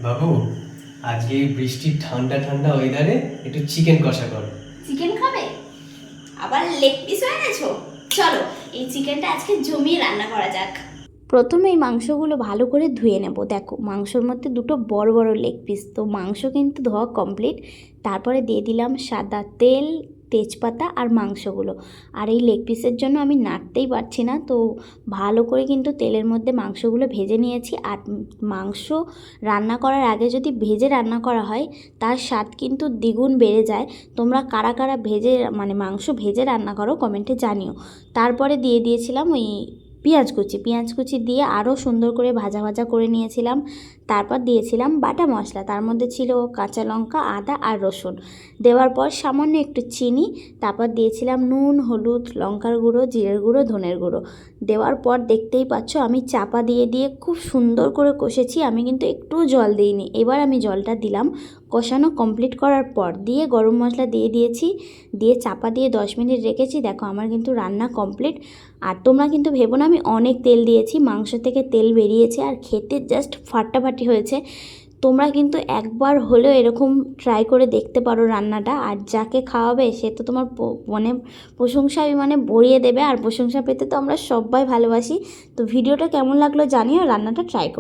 বাবু, আজকে এই বৃষ্টির ঠান্ডা ঠান্ডা ওয়েদারে একটু চিকেন কষা করো। চিকেন খাবে? আবার লেগ পিসও এনেছো? চলো এই চিকেনটা আজকে জমিয়ে রান্না করা যাক। প্রথমে এই মাংসগুলো ভালো করে ধুয়ে নেব। দেখো মাংসর মধ্যে দুটো বড় বড় লেগ পিস, তো মাংস কিন্তু ধোয়া কমপ্লিট। তারপরে দিয়ে দিলাম সাদা তেল, তেজপাতা আর মাংসগুলো। আর এই লেগ পিসের জন্য আমি নাড়তেই পারছি না, তো ভালো করে কিন্তু তেলের মধ্যে মাংসগুলো ভেজে নিয়েছি। আর মাংস রান্না করার আগে যদি ভেজে রান্না করা হয় তার স্বাদ কিন্তু দ্বিগুণ বেড়ে যায়। তোমরা কারা কারা ভেজে মাংস ভেজে রান্না করো কমেন্টে জানিও। তারপরে দিয়ে দিয়েছিলাম ওই পেঁয়াজ কুচি দিয়ে আরও সুন্দর করে ভাজা ভাজা করে নিয়েছিলাম। তারপর দিয়েছিলাম বাটা মশলা, তার মধ্যে ছিল কাঁচা লঙ্কা, আদা আর রসুন। দেওয়ার পর সামান্য একটু চিনি, তারপর দিয়েছিলাম নুন, হলুদ, লঙ্কার গুঁড়ো, জিরের গুঁড়ো, ধনের গুঁড়ো। দেওয়ার পর দেখতেই পাচ্ছ আমি চাপা দিয়ে দিয়ে খুব সুন্দর করে কষেছি, আমি কিন্তু একটু জল দিইনি। এবার আমি জলটা দিলাম। কষানো কমপ্লিট করার পর দিয়ে গরম মশলা দিয়ে দিয়েছি, দিয়ে চাপা দিয়ে 10 মিনিট রেখেছি। দেখো আমার কিন্তু রান্না কমপ্লিট। আর তোমরা কিন্তু ভেবো না আমি অনেক তেল দিয়েছি, মাংস থেকে তেল বেরিয়েছে আর খেতে জাস্ট ফাটাফাটি হয়েছে। তোমরা কিন্তু একবার হলেও এরকম ট্রাই করে দেখতে পারো রান্নাটা। আর যাকে খাওয়াবে সে তো তোমার প্রশংসায় ভরিয়ে দেবে। আর প্রশংসা পেতে তো আমরা সবাই ভালোবাসি। তো ভিডিওটা কেমন লাগলো জানিও, রান্নাটা ট্রাই করো।